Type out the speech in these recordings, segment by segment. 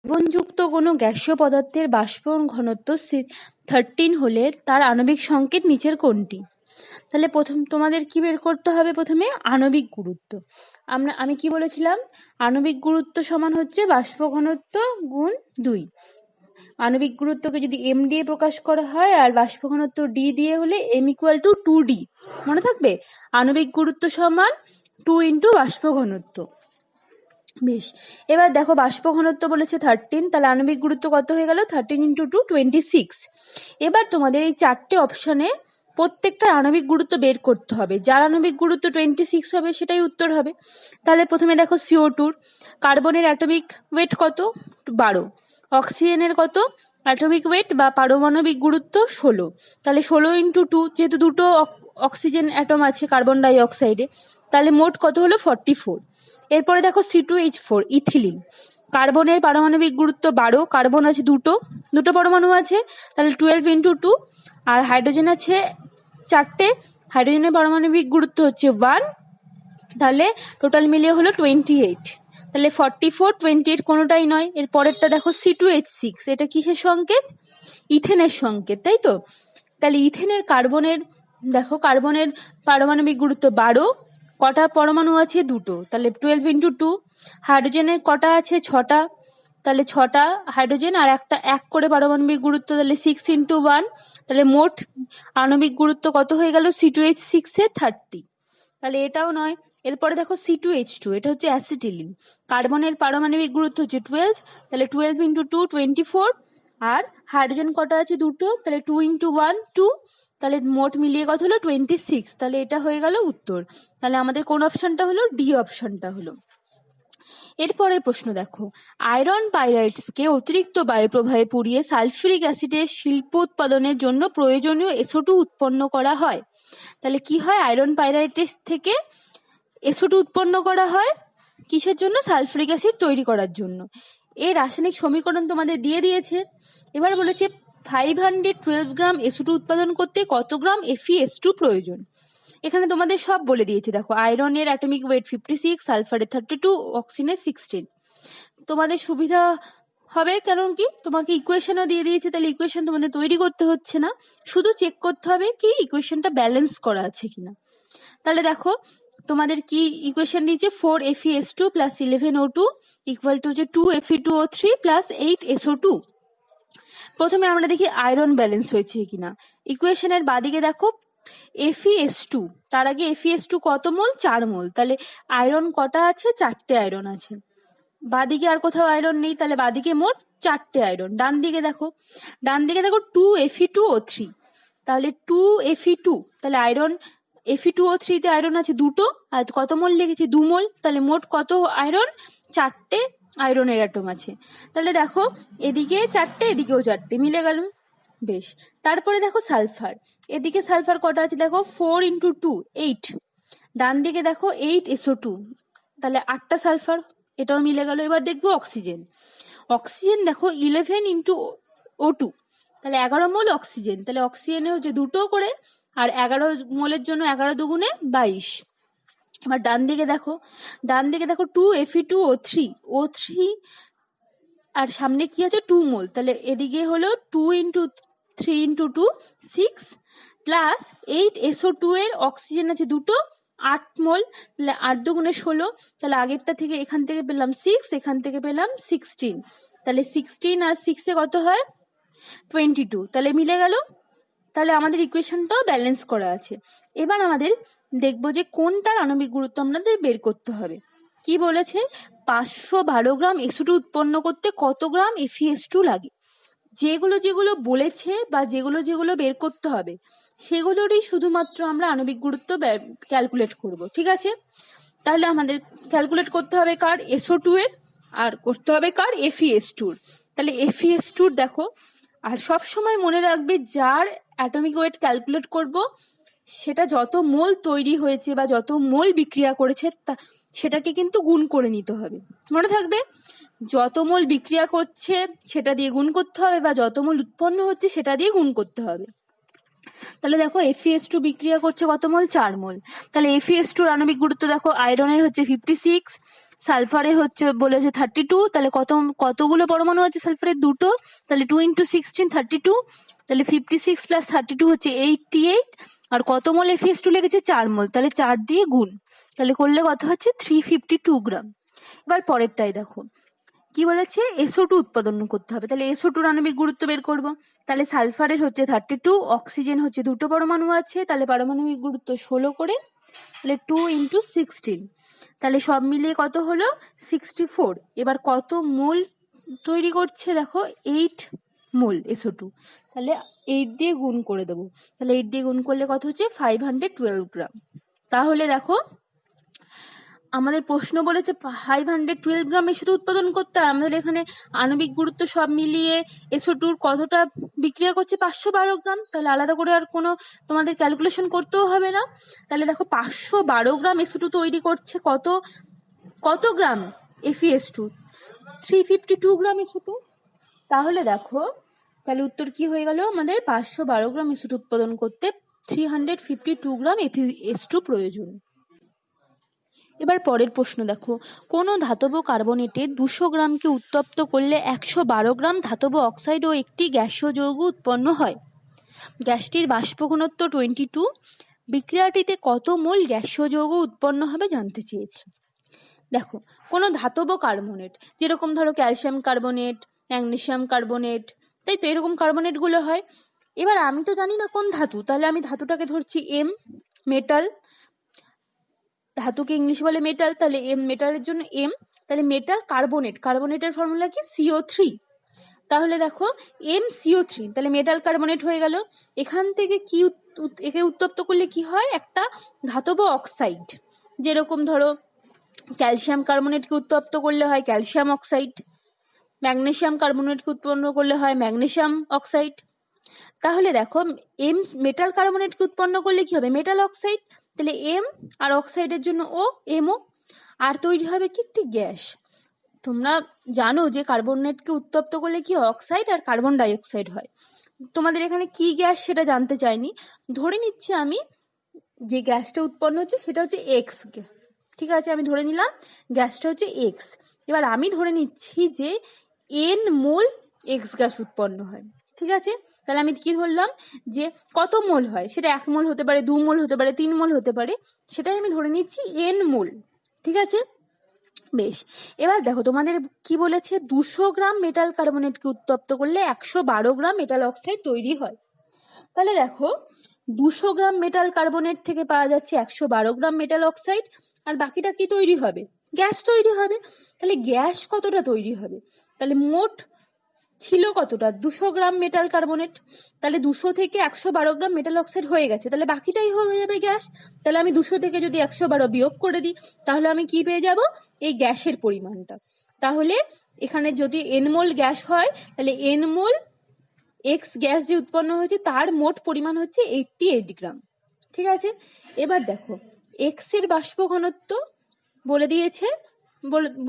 কার্বনযুক্ত কোনো গ্যাসীয় পদার্থের বাষ্পন ঘনত্ব 13 হলে তার আণবিক সংকেত নিচের কোনটি? তাহলে তোমাদের কি বের করতে হবে? প্রথমে আণবিক গুরুত্ব। আমি কি বলেছিলাম? আণবিক গুরুত্ব সমান হচ্ছে বাষ্প ঘনত্ব গুণ 2। আণবিক গুরুত্বকে যদি m দিয়ে প্রকাশ করা হয় আর বাষ্প ঘনত্ব d দিয়ে হলে m = 2d। মনে থাকবে, আণবিক গুরুত্ব সমান 2 × বাষ্প ঘনত্ব। বেশ, এবার দেখো বাষ্প ঘনত্ব বলেছে 13, তাহলে আণবিক গুরুত্ব কত হয়ে গেল? 13 × 2 26। এবার তোমাদের এই চারটে অপশনে প্রত্যেকটা আণবিক গুরুত্ব বের করতে হবে। যার আণবিক গুরুত্ব 26 হবে সেটাই উত্তর হবে। তাহলে প্রথমে দেখো CO2, কার্বনের অ্যাটমিক ওয়েট কত? 12। অক্সিজেনের কত অ্যাটমিক ওয়েট বা পারমাণবিক গুরুত্ব? 16। তাহলে 16 × 2, যেহেতু দুটো অক্সিজেন অ্যাটম আছে কার্বন ডাই অক্সাইডে, তাহলে মোট কত হলো? 44। এরপরে দেখো C2H4, ইথিলিন। কার্বনের পারমাণবিক গুরুত্ব 12, কার্বন আছে দুটো পরমাণু আছে, তাহলে 12 × 2। আর হাইড্রোজেন আছে 4টে, হাইড্রোজেনের পারমাণবিক গুরুত্ব হচ্ছে 1, তাহলে টোটাল মিলিয়ে হলো 28। তাহলে 44, 28 কোনোটাই নয়। এর পরেরটা দেখো C2H6, এটা কিসের সংকেত? ইথেনের সংকেত, তাই তো? তাহলে ইথেনের দেখো কার্বনের পারমাণবিক গুরুত্ব 12, কটা পরমাণু আছে? দুটো, তাহলে 12 × 2। হাইড্রোজেনের কটা আছে? 6টা, তাহলে 6টা হাইড্রোজেন আর এক করে পারমাণবিক গুরুত্ব, তাহলে 6 × 1। তাহলে মোট আণবিক গুরুত্ব কত হয়ে গেল? C2H6 এর 30। তাহলে এটাও নয়। এরপরে দেখো C2H2, এটা হচ্ছে অ্যাসিটিলিন। কার্বনের পারমাণবিক গুরুত্ব হচ্ছে 12, তাহলে 12 × 2 24। আর হাইড্রোজেন কটা আছে? দুটো, তাহলে 2 × 1 2, তাহলে মোট মিলিয়ে কত হলো? 26। তাহলে এটা হয়ে গেল উত্তর। তাহলে আমাদের কোন অপশনটা হলো? ডি অপশনটা হলো। এরপরের প্রশ্ন দেখো, আয়রন পাইরাইটসকে অতিরিক্ত বায়ু প্রবাহে পুড়িয়ে সালফিউরিক অ্যাসিডের শিল্প উৎপাদনের জন্য প্রয়োজনীয় SO2 উৎপন্ন করা হয়। তাহলে কি হয়? আয়রন পাইরাইটস থেকে SO2 উৎপন্ন করা হয় কিসের জন্য? সালফিউরিক অ্যাসিড তৈরি করার জন্য। এর রাসায়নিক সমীকরণ তোমাদের দিয়ে দিয়েছে। এবার বলেছে 512 গ্রাম SO2 উৎপাদন করতে কত গ্রাম FeS2 প্রয়োজন। এখানে তোমাদের সব বলে দিয়েছে। দেখো, আয়রনের অ্যাটমিক ওয়েট 56, সালফারের 32, অক্সিজেনের 16। তোমাদের সুবিধা হবে, কারণ কি তোমাকে ইকুয়েশনও দিয়ে দিয়েছে, তাহলে ইকুয়েশন তোমাদের তৈরি করতে হচ্ছে না, শুধু চেক করতে হবে কি ইকুয়েশনটা ব্যালেন্স করা আছে কিনা। তাহলে দেখো তোমাদের কি ইকুয়েশন দিয়েছে? 4FeS2 + 11O2 = 2Fe2O3 + 8SO2। প্রথমে আমরা দেখি আয়রন ব্যালেন্স হয়েছে কিনা। ইকুয়েশনের বাদিকে দেখো FeS2, তার আগে FeS2 কত মোল? 4 মোল। তাহলে আয়রন কটা আছে? 4টে আয়রন আছে। বাদিকে আর কোথাও আয়রন নেই, তাহলে বাদিকে মোট 4টে আয়রন। ডান দিকে দেখো 2Fe2O3, তাহলে 2Fe2, তাহলে আয়রন Fe2O3 তে আয়রন আছে দুটো, আর কত মোল লেগেছে? 2 মোল। তাহলে মোট কত আয়রন? 4টে আয়রনের অ্যাটম আছে। তাহলে দেখো এদিকে 4টে, এদিকেও 4টে, মিলে গেল। বেশ, তারপরে দেখো সালফার। এদিকে সালফার কটা আছে? দেখো 4 × 2 8। ডান দিকে দেখো 8SO2, তাহলে 8টা সালফার, এটাও মিলে গেল। এবার দেখবো অক্সিজেন। অক্সিজেন দেখো 11 × O2, তাহলে 11 মোল অক্সিজেন। তাহলে অক্সিজেনের হচ্ছে দুটো করে, আর 11 মোলের জন্য 11 × 2 = 22। এবার ডান দিকে দেখো 2Fe2O3, O3 আর সামনে কি আছে? 2 মোল। তাহলে এদিকে হলো 2 × 3 × 2 6 প্লাস 8SO2 এর অক্সিজেন আছে দুটো, 8 মোল। তাহলে 8 × 2 = 16। তাহলে আগেরটা থেকে এখান থেকে পেলাম 6, এখান থেকে পেলাম 16। তাহলে 16 আর 6 এ কত হয়? 22। তাহলে মিলে গেল। তাহলে আমাদের ইকুয়েশনটাও ব্যালেন্স করা আছে। এবার আমাদের দেখবো যে কোনটার আণবিক গুরুত্ব আমাদের বের করতে হবে। কি বলেছে? 512 গ্রাম SO2 উৎপন্ন করতে কত গ্রাম FeS2 লাগে। যেগুলো যেগুলো বলেছে বা যেগুলো বের করতে হবে সেগুলোরই শুধুমাত্র আমরা আণবিক গুরুত্ব ক্যালকুলেট করব, ঠিক আছে? তাহলে আমাদের ক্যালকুলেট করতে হবে কার? SO2 এর, আর করতে হবে কার? FeS2 এর। তাহলে FeS2 দেখো, আর সব সময় মনে রাখবে যার অ্যাটমিক ওয়েট ক্যালকুলেট করব সেটা যত মোল তৈরি হয়েছে বা যত মোল বিক্রিয়া করেছে সেটাকে কিন্তু গুণ করে নিতে হবে। মনে থাকবে, যত মোল বিক্রিয়া করছে সেটা দিয়ে গুণ করতে হবে, বা যত মোল উৎপন্ন হচ্ছে সেটা দিয়ে গুণ করতে হবে। তাহলে দেখো FeS2 বিক্রিয়া করছে কত মোল? 4 মোল। তাহলে FeS2 এর আণবিক গুরুত্ব দেখো, আয়রনের হচ্ছে 56, সালফারে হচ্ছে বলেছে 32, তাহলে কতগুলো পরমাণু আছে সালফারের? দুটো, তাহলে 2 × 16 32, তাহলে 56 + 32 হচ্ছে 88, আর কত মোল Fe2 লেগেছে? 4 মোল, তাহলে 4 দিয়ে গুণ, তাহলে করলে কত হচ্ছে? 352 গ্রাম। এবার পরেরটাই দেখো কি বলেছে, SO2 উৎপাদন করতে হবে, তাহলে SO2 এর আণবিক গুরুত্ব বের করব। তাহলে সালফারের হচ্ছে 32, অক্সিজেন হচ্ছে দুটো পরমাণু আছে, তাহলে পারমাণবিক গুরুত্ব 16 করে, তাহলে 2 × 16, তাহলে সব মিলিয়ে কত হলো? 64। এবার কত মোল তৈরি করছে দেখো? 8 মোল SO2, তাহলে 8 দিয়ে গুণ করে দেবো, তাহলে 8 দিয়ে গুণ করলে কত হচ্ছে? 512 গ্রাম। তাহলে দেখো আমাদের প্রশ্ন বলেছে 512 গ্রাম SO2 উৎপাদন করতে, আর আমাদের এখানে আণবিক গুরুত্ব সব মিলিয়ে SO2 কতটা বিক্রিয়া করছে? 512 গ্রাম। তাহলে আলাদা করে আর কোনো তোমাদের ক্যালকুলেশন করতেও হবে না। তাহলে দেখো 512 গ্রাম SO2 তৈরি করছে কত গ্রাম FeS2? 352 গ্রাম SO2। তাহলে দেখো তাহলে উত্তর কি হয়ে গেল? আমাদের 512 গ্রাম SO2 উৎপাদন করতে 352 গ্রাম FeS2 প্রয়োজন। এবার পরের প্রশ্ন দেখো, কোনো ধাতব কার্বনেটে 200 গ্রামকে উত্তপ্ত করলে 112 গ্রাম ধাতব অক্সাইড ও একটি গ্যাসীয় যৌগ উৎপন্ন হয়। গ্যাসটির বাষ্প ঘনত্ব 22, বিক্রিয়াটিতে কত মোল গ্যাসীয় যৌগ উৎপন্ন হবে জানতে চেয়েছে। দেখো কোনো ধাতব কার্বনেট, যেরকম ধরো ক্যালসিয়াম কার্বনেট, ম্যাগনেসিয়াম কার্বনেট, তাই তো এরকম কার্বনেট গুলো হয়। এবার আমি তো জানি না কোন ধাতু, তাহলে আমি ধাতুটাকে ধরছি M, মেটাল, ধাতুকে ইংলিশ বলে মেটাল, তাহলে মেটালের জন্য M, তাহলে মেটাল কার্বনেট, কার্বনেটের ফর্মুলা কি? CO3। তাহলে দেখো MCO3, তাহলে মেটাল কার্বনেট হয়ে গেল। এখান থেকে কি একে উত্তপ্ত করলে কি হয়? একটা ধাতব অক্সাইড, যেরকম ধরো ক্যালসিয়াম কার্বনেটকে উত্তপ্ত করলে হয় ক্যালসিয়াম অক্সাইড, ম্যাগনেসিয়াম কার্বনেটকে উৎপন্ন করলে হয় ম্যাগনেসিয়াম অক্সাইড। তাহলে দেখো মেটাল কার্বনেটকে উৎপন্ন করলে কি হবে? মেটাল অক্সাইড, তাহলে M, আর অক্সাইডের জন্য MO, আর তৈরি হবে কি? একটি গ্যাস। তোমরা জানো যে কার্বনেটকে উত্তপ্ত করলে কি অক্সাইড আর কার্বন ডাই অক্সাইড হয়। তোমাদের এখানে কি গ্যাস সেটা জানতে চাইনি, ধরে নিচ্ছি আমি যে গ্যাসটা উৎপন্ন হচ্ছে সেটা হচ্ছে এক্স। ঠিক আছে, আমি ধরে নিলাম গ্যাসটা হচ্ছে এক্স। এবার আমি ধরে নিচ্ছি যে N মোল এক্স গ্যাস উৎপন্ন হয়। ঠিক আছে, তাহলে আমি কি ধরলাম? যে কত মোল হয়, সেটা 1 মোল হতে পারে, 2 মোল হতে পারে, 3 মোল হতে পারে, সেটাই আমি ধরে নিচ্ছি N মোল। ঠিক আছে, বেশ। এবার দেখো তোমাদের কি বলেছে? 200 গ্রাম মেটাল কার্বনেটকে উত্তপ্ত করলে 112 গ্রাম মেটাল অক্সাইড তৈরি হয়। তাহলে দেখো 200 গ্রাম মেটাল কার্বনেট থেকে পাওয়া যাচ্ছে 112 গ্রাম মেটাল অক্সাইড, আর বাকিটা কি তৈরি হবে? গ্যাস তৈরি হবে। তাহলে গ্যাস কতটা তৈরি হবে? তাহলে মোট ছিল কতটা? 200 গ্রাম মেটাল কার্বনেট, তাহলে 200 থেকে 112 গ্রাম মেটাল অক্সাইড হয়ে গেছে, তাহলে বাকিটাই হয়ে যাবে গ্যাস। তাহলে আমি 200 থেকে যদি 112 বিয়োগ করে দিই, তাহলে আমি কি পেয়ে যাব? এই গ্যাসের পরিমাণটা। তাহলে এখানে যদি N মোল গ্যাস হয়, তাহলে N মোল এক্স গ্যাস যে উৎপন্ন হয়েছে তার মোট পরিমাণ হচ্ছে 88 গ্রাম। ঠিক আছে, এবার দেখো এক্স এর বাষ্প ঘনত্ব বলে দিয়েছে,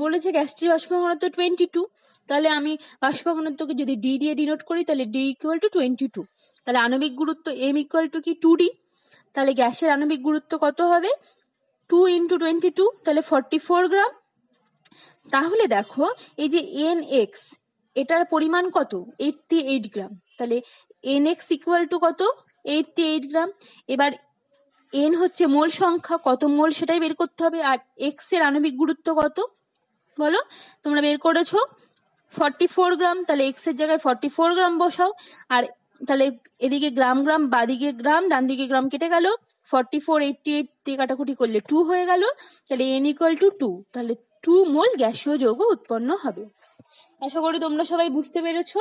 বলেছে গ্যাসটির বাষ্প ঘনত্ব 22, তাহলে আমি বাষ্প ঘনত্বকে যদি ডি দিয়ে ডিনোট করি, তাহলে ডি ইকুয়াল টু 22, তাহলে আণবিক গুরুত্ব এম ইকুয়াল টু কি? 2D। তাহলে গ্যাসের আণবিক গুরুত্ব কত হবে? 2 × 22, তাহলে 44 গ্রাম। তাহলে দেখো এই যে NX, এটার পরিমাণ কত? 88 গ্রাম, তাহলে NX ইকুয়াল টু কত? 88 গ্রাম। এবার N হচ্ছে মোল সংখ্যা, কত মোল সেটাই বের করতে হবে, আর X এর আণবিক গুরুত্ব কত বলো? তোমরা বের করেছো 44 গ্রাম, তাহলে X এর জায়গায় 44 গ্রাম বসাও, আর তাহলে এদিকে গ্রাম গ্রাম, বাদিকে গ্রাম, ডান দিকে গ্রাম কেটে গেল, 44 88 দিয়ে কাটাকুটি করলে 2 হয়ে গেল, তাহলে N ইকুয়াল টু 2, তাহলে 2 মোল গ্যাসীয় যৌগ উৎপন্ন হবে। আশা করি তোমরা সবাই বুঝতে পেরেছো।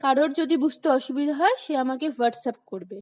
কারোর যদি বুঝতে অসুবিধা হয় সে আমাকে হোয়াটসঅ্যাপ করবে।